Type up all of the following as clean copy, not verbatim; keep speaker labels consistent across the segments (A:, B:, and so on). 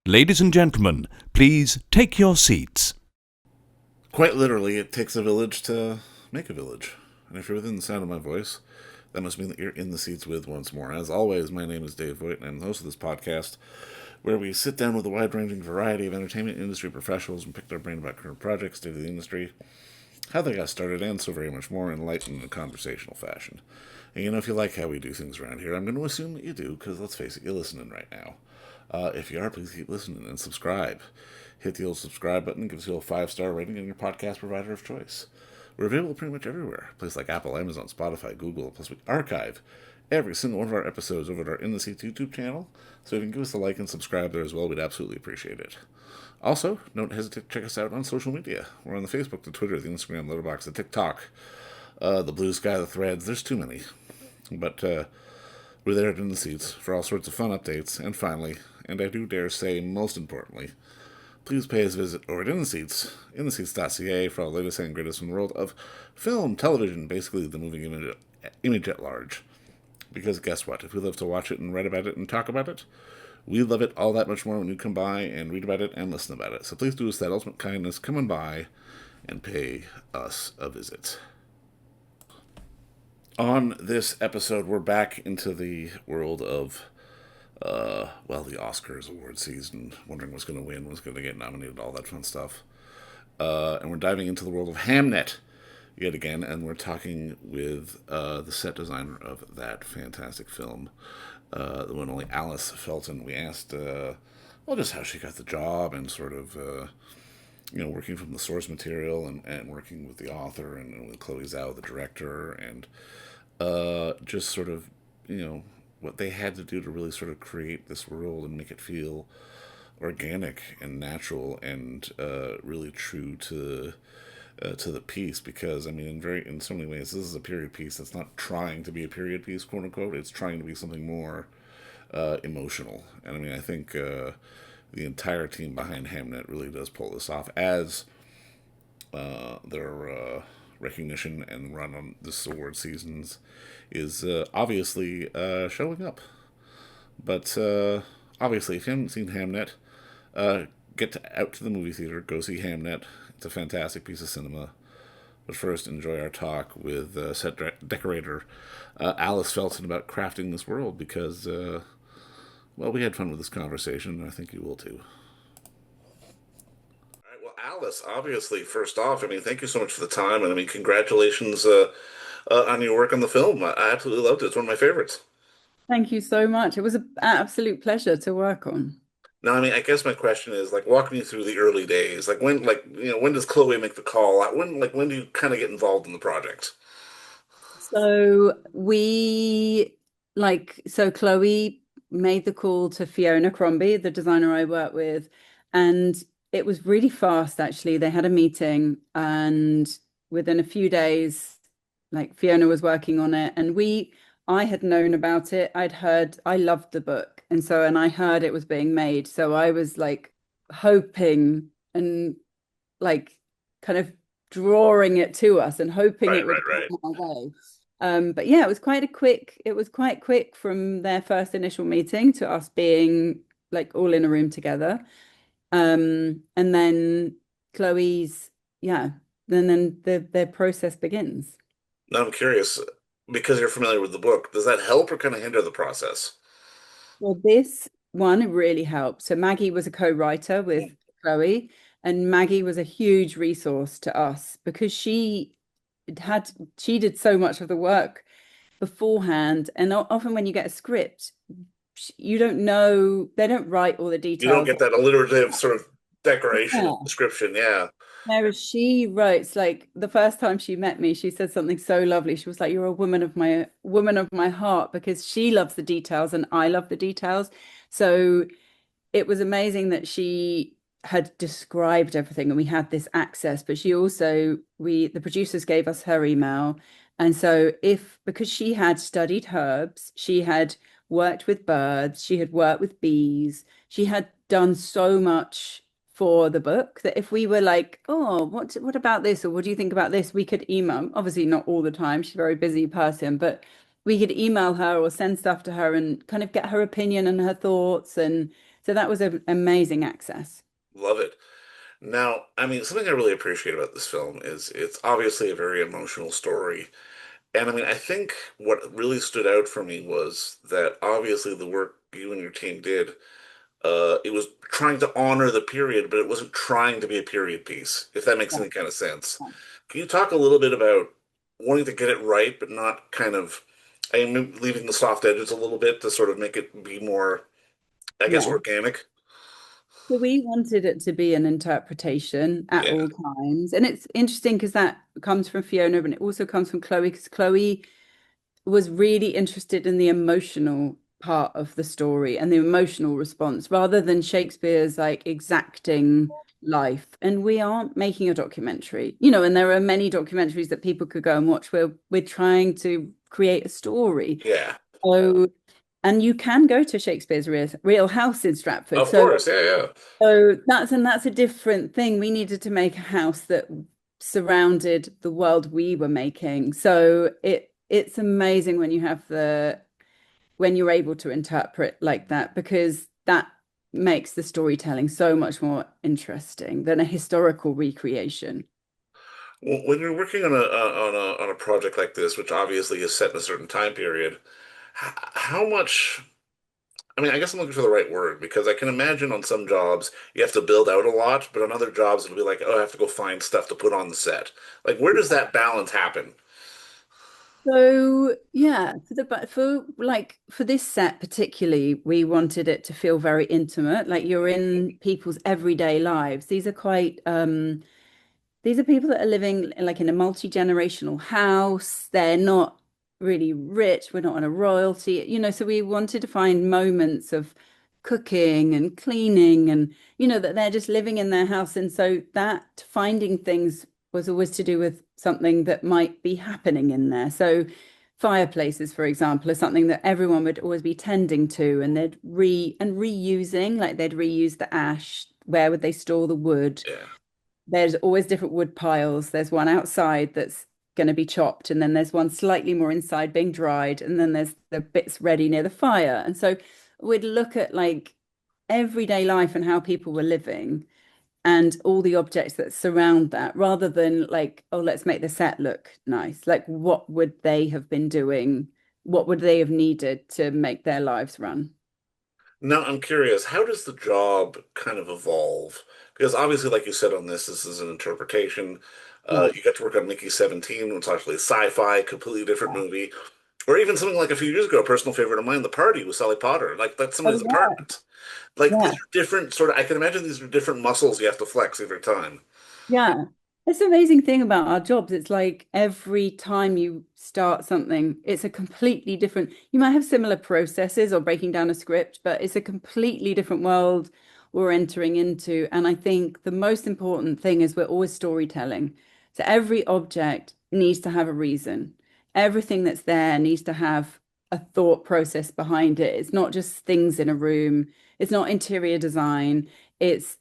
A: Ladies and gentlemen, please take your seats.
B: Quite literally, it takes a village to make a village. And if you're within the sound of my voice, that must mean that you're in the seats with once more. As always, my name is Dave Voigt, and I'm the host of this podcast, where we sit down with a wide-ranging variety of entertainment industry professionals and pick their brain about current projects, state of the industry, how they got started, and so very much more in light and conversational fashion. And if you like how we do things around here, I'm going to assume that you do, because let's face it, you're listening right now. If you are, please keep listening and subscribe. Hit the old subscribe button, give us a little 5-star rating in your podcast provider of choice. We're available pretty much everywhere. Places like Apple, Amazon, Spotify, Google. Plus, we archive every single one of our episodes over at our In the Seats YouTube channel. So if you can give us a like and subscribe there as well, we'd absolutely appreciate it. Also, don't hesitate to check us out on social media. We're on the Facebook, the Twitter, the Instagram, the Letterboxd, the TikTok, the Blue Sky, the Threads. There's too many. But we're there in the seats for all sorts of fun updates. And finally, and I do dare say most importantly, please pay us a visit over at intheseats.ca for all the latest and greatest from the world of film, television, basically the moving image at large. Because guess what? If we love to watch it and read about it and talk about it, we love it all that much more when you come by and read about it and listen about it. So please do us that ultimate kindness, come on by and pay us a visit. On this episode, we're back into the world of the Oscars award season, wondering what's going to win, what's going to get nominated, all that fun stuff. And we're diving into the world of Hamnet yet again, and we're talking with the set designer of that fantastic film, the one and only Alice Felton. We asked, just how she got the job and sort of, working from the source material and working with the author and with Chloe Zhao, the director, and just sort of, what they had to do to really sort of create this world and make it feel organic and natural and really true to the piece. Because I mean, in so many ways, this is a period piece that's not trying to be a period piece, quote unquote. It's trying to be something more emotional. And I mean, I think the entire team behind Hamnet really does pull this off as their recognition and run on this award seasons is obviously showing up. But obviously, if you haven't seen Hamnet, out to the movie theater, go see Hamnet. It's a fantastic piece of cinema. But first, enjoy our talk with decorator Alice Felton about crafting this world because, we had fun with this conversation, and I think you will too. All right, well, Alice, obviously, first off, I mean, thank you so much for the time, and I mean, congratulations on your work on the film. I absolutely loved it. It's one of my favorites.
C: Thank you so much. It was an absolute pleasure to work on.
B: Now, I mean, I guess my question is like, walk me through the early days. Like when does Chloe make the call? When do you kind of get involved in the project?
C: So Chloe made the call to Fiona Crombie, the designer I work with, and it was really fast actually. They had a meeting and within a few days, like Fiona was working on it and I had known about it. I loved the book. And I heard it was being made. So I was like hoping and like kind of drawing it to us and hoping it would come my way. But yeah, it was quite quick from their first initial meeting to us being like all in a room together. And then Chloe's, yeah, then their process begins.
B: Now I'm curious, because you're familiar with the book, does that help or kind of hinder the process?
C: Well, this one really helped. So Maggie was a co-writer with Chloe, and Maggie was a huge resource to us because she did so much of the work beforehand. And often when you get a script, you don't know, they don't write all the details.
B: You don't get that alliterative sort of decoration description, yeah.
C: Whereas she writes, like the first time she met me, she said something so lovely. She was like, "You're a woman of my heart," because she loves the details and I love the details. So it was amazing that she had described everything and we had this access, but the producers gave us her email. And so because she had studied herbs, she had worked with birds, she had worked with bees, she had done so much for the book that if we were like, oh, what about this? Or what do you think about this? We could email, obviously not all the time. She's a very busy person, but we could email her or send stuff to her and kind of get her opinion and her thoughts. And So that was an amazing access.
B: Love it. Now, I mean, something I really appreciate about this film is it's obviously a very emotional story. And I mean, I think what really stood out for me was that obviously the work you and your team did, it was trying to honor the period, but it wasn't trying to be a period piece, if that makes
C: Yeah.
B: any kind of sense. Can you talk a little bit about wanting to get it right, but not kind of, I mean, leaving the soft edges a little bit to sort of make it be more, I guess,
C: Yeah.
B: organic?
C: So we wanted it to be an interpretation at
B: Yeah,
C: all times. And it's interesting because that comes from Fiona, but it also comes from Chloe, because Chloe was really interested in the emotional part of the story and the emotional response rather than Shakespeare's like exacting life. And we aren't making a documentary, and there are many documentaries that people could go and watch where we're trying to create a story.
B: yeah,
C: So, and you can go to Shakespeare's real house in Stratford.
B: of
C: So
B: course, yeah, yeah.
C: that's a different thing. We needed to make a house that surrounded the world we were making. So it's amazing when when you're able to interpret like that, because that makes the storytelling so much more interesting than a historical recreation.
B: Well, when you're working on a project like this, which obviously is set in a certain time period, how much? I mean, I guess I'm looking for the right word because I can imagine on some jobs you have to build out a lot, but on other jobs it'll be like, oh, I have to go find stuff to put on the set. Like, where does that balance happen?
C: So yeah, for this set particularly, we wanted it to feel very intimate, like you're in people's everyday lives. These are people that are living like in a multi-generational house. They're not really rich. We're not on a royalty, so we wanted to find moments of cooking and cleaning and, that they're just living in their house. And so that finding things was always to do with something that might be happening in there. So fireplaces, for example, are something that everyone would always be tending to, and reusing, like they'd reuse the ash. Where would they store the wood?
B: Yeah.
C: There's always different wood piles. There's one outside that's going to be chopped, and then there's one slightly more inside being dried, and then there's the bits ready near the fire. And so we'd look at like everyday life and how people were living and all the objects that surround that, rather than like, oh, let's make the set look nice. Like, what would they have been doing? What would they have needed to make their lives run?
B: Now, I'm curious, how does the job kind of evolve? Because obviously, like you said on this is an interpretation.
C: Yeah.
B: You got to work on Mickey 17, which is actually sci-fi, completely different movie. Or even something like a few years ago, a personal favorite of mine, The Party with Sally Potter. Like that's
C: Oh
B: somebody's
C: yeah.
B: apartment. Like these
C: Yeah.
B: are different sort of, I can imagine these are different muscles you have to flex every time.
C: Yeah. It's the amazing thing about our jobs. It's like every time you start something, it's a completely different, you might have similar processes or breaking down a script, but it's a completely different world we're entering into. And I think the most important thing is we're always storytelling. So every object needs to have a reason. Everything that's there needs to have a thought process behind it. It's not just things in a room. It's not interior design. It's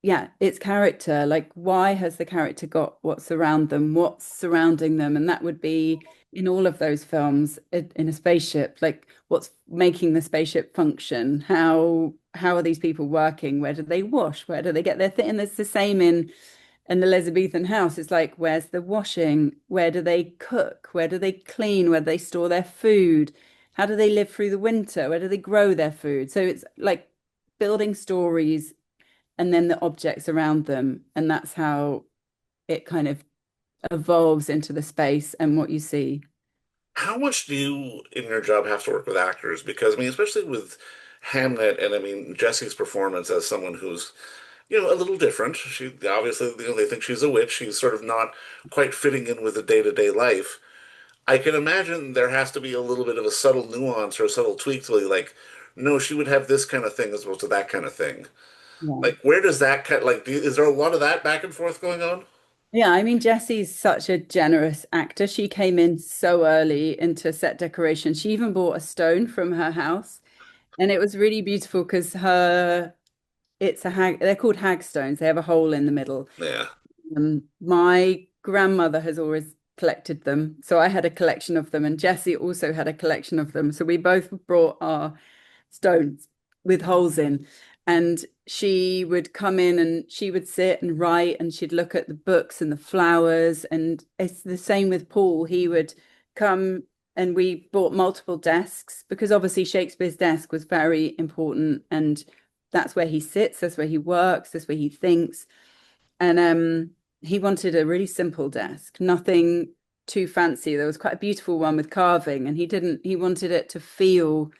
C: yeah, it's character. Like, why has the character got what's around them? What's surrounding them? And that would be in all of those films in a spaceship. Like, what's making the spaceship function? How are these people working? Where do they wash? Where do they get their thing? And it's the same in an Elizabethan house. It's like, where's the washing? Where do they cook? Where do they clean? Where do they store their food? How do they live through the winter? Where do they grow their food? So it's like building stories and then the objects around them. And that's how it kind of evolves into the space and what you see.
B: How much do you in your job have to work with actors? Because I mean, especially with Hamnet and I mean Jesse's performance as someone who's, a little different. She obviously, they think she's a witch. She's sort of not quite fitting in with the day-to-day life. I can imagine there has to be a little bit of a subtle nuance or a subtle tweak to be like, no, she would have this kind of thing as opposed to that kind of thing.
C: Yeah.
B: Like, where does that kind like, is there a lot of that back and forth going on?
C: Yeah, I mean, Jessie's such a generous actor. She came in so early into set decoration. She even bought a stone from her house. And it was really beautiful because it's a hag, they're called hag stones. They have a hole in the middle.
B: Yeah.
C: My grandmother has always collected them. So I had a collection of them, and Jessie also had a collection of them. So we both brought our stones with holes in. And she would come in and she would sit and write and she'd look at the books and the flowers. And it's the same with Paul. He would come and we bought multiple desks because obviously Shakespeare's desk was very important. And that's where he sits, that's where he works, that's where he thinks. And he wanted a really simple desk, nothing too fancy. There was quite a beautiful one with carving, and he wanted it to feel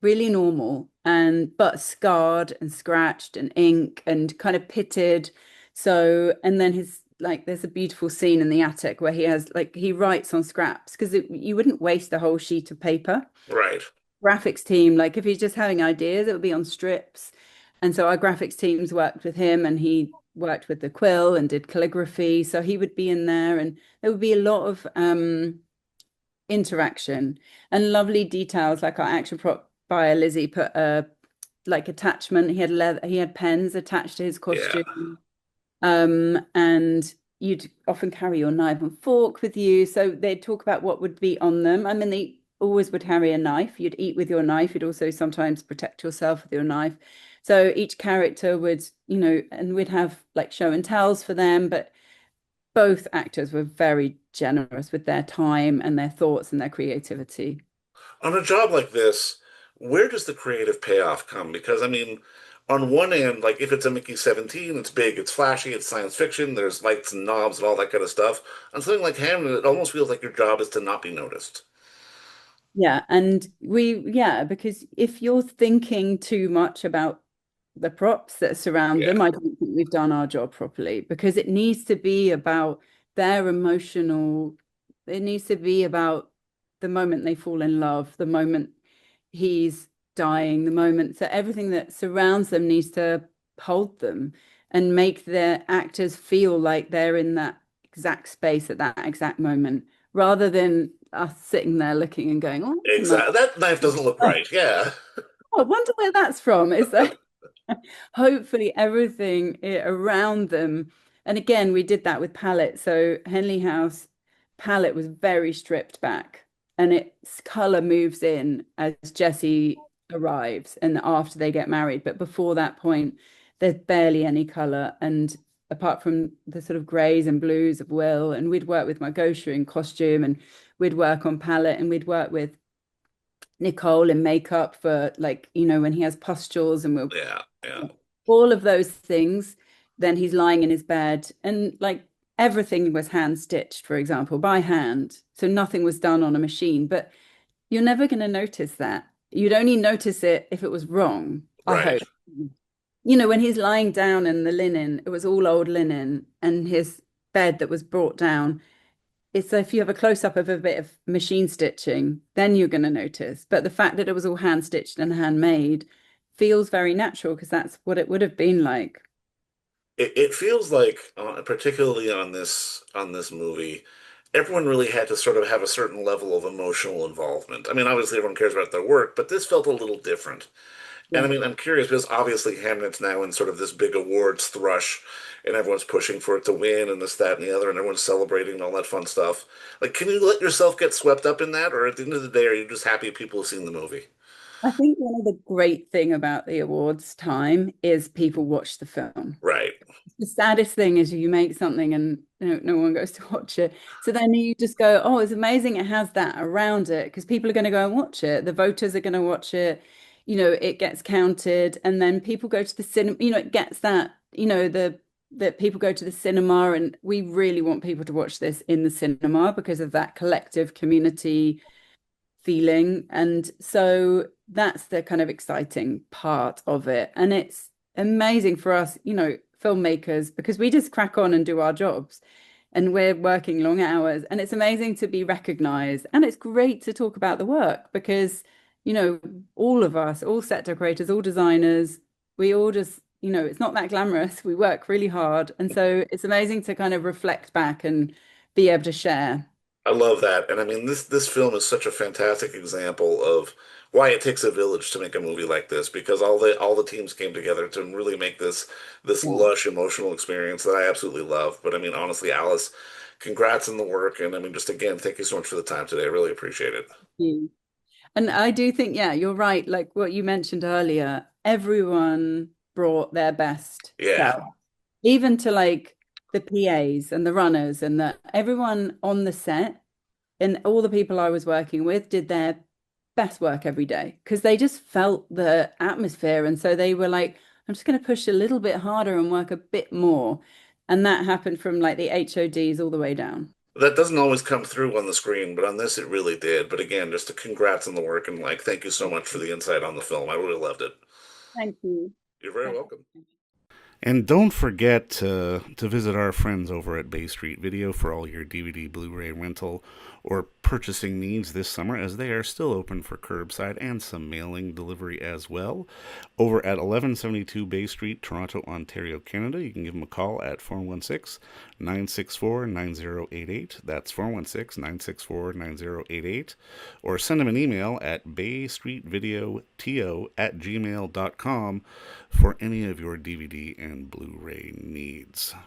C: really normal and but scarred and scratched and ink and kind of pitted. So, and then his like there's a beautiful scene in the attic where he has like he writes on scraps because you wouldn't waste a whole sheet of paper.
B: Right.
C: Graphics team, like if he's just having ideas, it would be on strips. And so our graphics teams worked with him and he worked with the quill and did calligraphy. So he would be in there and there would be a lot of interaction and lovely details like our action prop buyer Lizzie put a like attachment. He had leather, he had pens attached to his
B: Yeah.
C: costume. And you'd often carry your knife and fork with you. So they'd talk about what would be on them. I mean, they always would carry a knife. You'd eat with your knife. You'd also sometimes protect yourself with your knife. So each character would, and we'd have like show and tells for them. But both actors were very generous with their time and their thoughts and their creativity.
B: On a job like this, where does the creative payoff come? Because I mean, on one end, like if it's a Mickey 17, it's big, it's flashy, it's science fiction, there's lights and knobs and all that kind of stuff. On something like Hamnet, it almost feels like your job is to not be noticed.
C: Yeah, and yeah, because if you're thinking too much about the props that surround
B: Yeah,
C: them, I don't think we've done our job properly because it needs to be about their emotional, it needs to be about the moment they fall in love, the moment he's dying, the moment. So everything that surrounds them needs to hold them and make their actors feel like they're in that exact space at that exact moment, rather than us sitting there looking and going, "Oh, that's a nice."
B: exactly. That knife doesn't look right. Yeah.
C: Oh, I wonder where that's from. Is that hopefully everything around them. And again, we did that with palette. So Henley House palette was very stripped back and its color moves in as Jesse arrives and after they get married. But before that point, there's barely any color. And apart from the sort of grays and blues of Will, and we'd work with Margosha in costume and we'd work on palette and we'd work with Nicole in makeup for like, when he has pustules and we'll
B: Yeah, yeah.
C: all of those things. Then he's lying in his bed and like everything was hand stitched, for example, by hand. So nothing was done on a machine, but you're never going to notice that. You'd only notice it if it was wrong, I
B: Right.
C: hope. When he's lying down in the linen, it was all old linen and his bed that was brought down. It's if you have a close up of a bit of machine stitching, then you're going to notice. But the fact that it was all hand stitched and handmade feels very natural because that's what it would have been like.
B: It feels like, particularly on this movie, everyone really had to sort of have a certain level of emotional involvement. I mean, obviously everyone cares about their work, but this felt a little different. And I
C: Yeah.
B: mean, I'm curious because obviously Hamnet's now in sort of this big awards thrush, and everyone's pushing for it to win, and this, that, and the other, and everyone's celebrating and all that fun stuff. Like, can you let yourself get swept up in that, or at the end of the day, are you just happy people have seen the movie?
C: I think one of the great thing about the awards time is people watch the film.
B: Right.
C: The saddest thing is you make something and no one goes to watch it. So then you just go, oh, it's amazing it has that around it because people are going to go and watch it. The voters are going to watch it. It gets counted and then people go to the cinema, it gets that, that people go to the cinema and we really want people to watch this in the cinema because of that collective community feeling. And so that's the kind of exciting part of it. And it's amazing for us, filmmakers, because we just crack on and do our jobs and we're working long hours. And it's amazing to be recognized. And it's great to talk about the work because, all of us, all set decorators, all designers, we all just, it's not that glamorous. We work really hard. And so it's amazing to kind of reflect back and be able to share.
B: I love that. And I mean, this film is such a fantastic example of why it takes a village to make a movie like this, because all the teams came together to really make this
C: Yeah.
B: lush emotional experience that I absolutely love. But I mean, honestly, Alice, congrats on the work. And I mean, just again, thank you so much for the time today. I really appreciate it.
C: And I do think, yeah, you're right. Like what you mentioned earlier, everyone brought their best
B: Yeah.
C: self, even to like the PAs and the runners and everyone on the set and all the people I was working with did their best work every day because they just felt the atmosphere. And so they were like, I'm just going to push a little bit harder and work a bit more. And that happened from like the HODs all the way down.
B: That doesn't always come through on the screen, but on this it really did. But again, just a congrats on the work and like thank you so much for the insight on the film. I really loved it.
C: Thank you.
B: You're very
C: Thank
B: welcome.
C: you.
B: And don't forget to visit our friends over at Bay Street Video for all your DVD, Blu-ray rental, or purchasing needs this summer, as they are still open for curbside and some mailing delivery as well. Over at 1172 Bay Street, Toronto, Ontario, Canada, you can give them a call at 416-964-9088. That's 416-964-9088. Or send them an email at baystreetvideoto@gmail.com for any of your DVD and Blu-ray needs.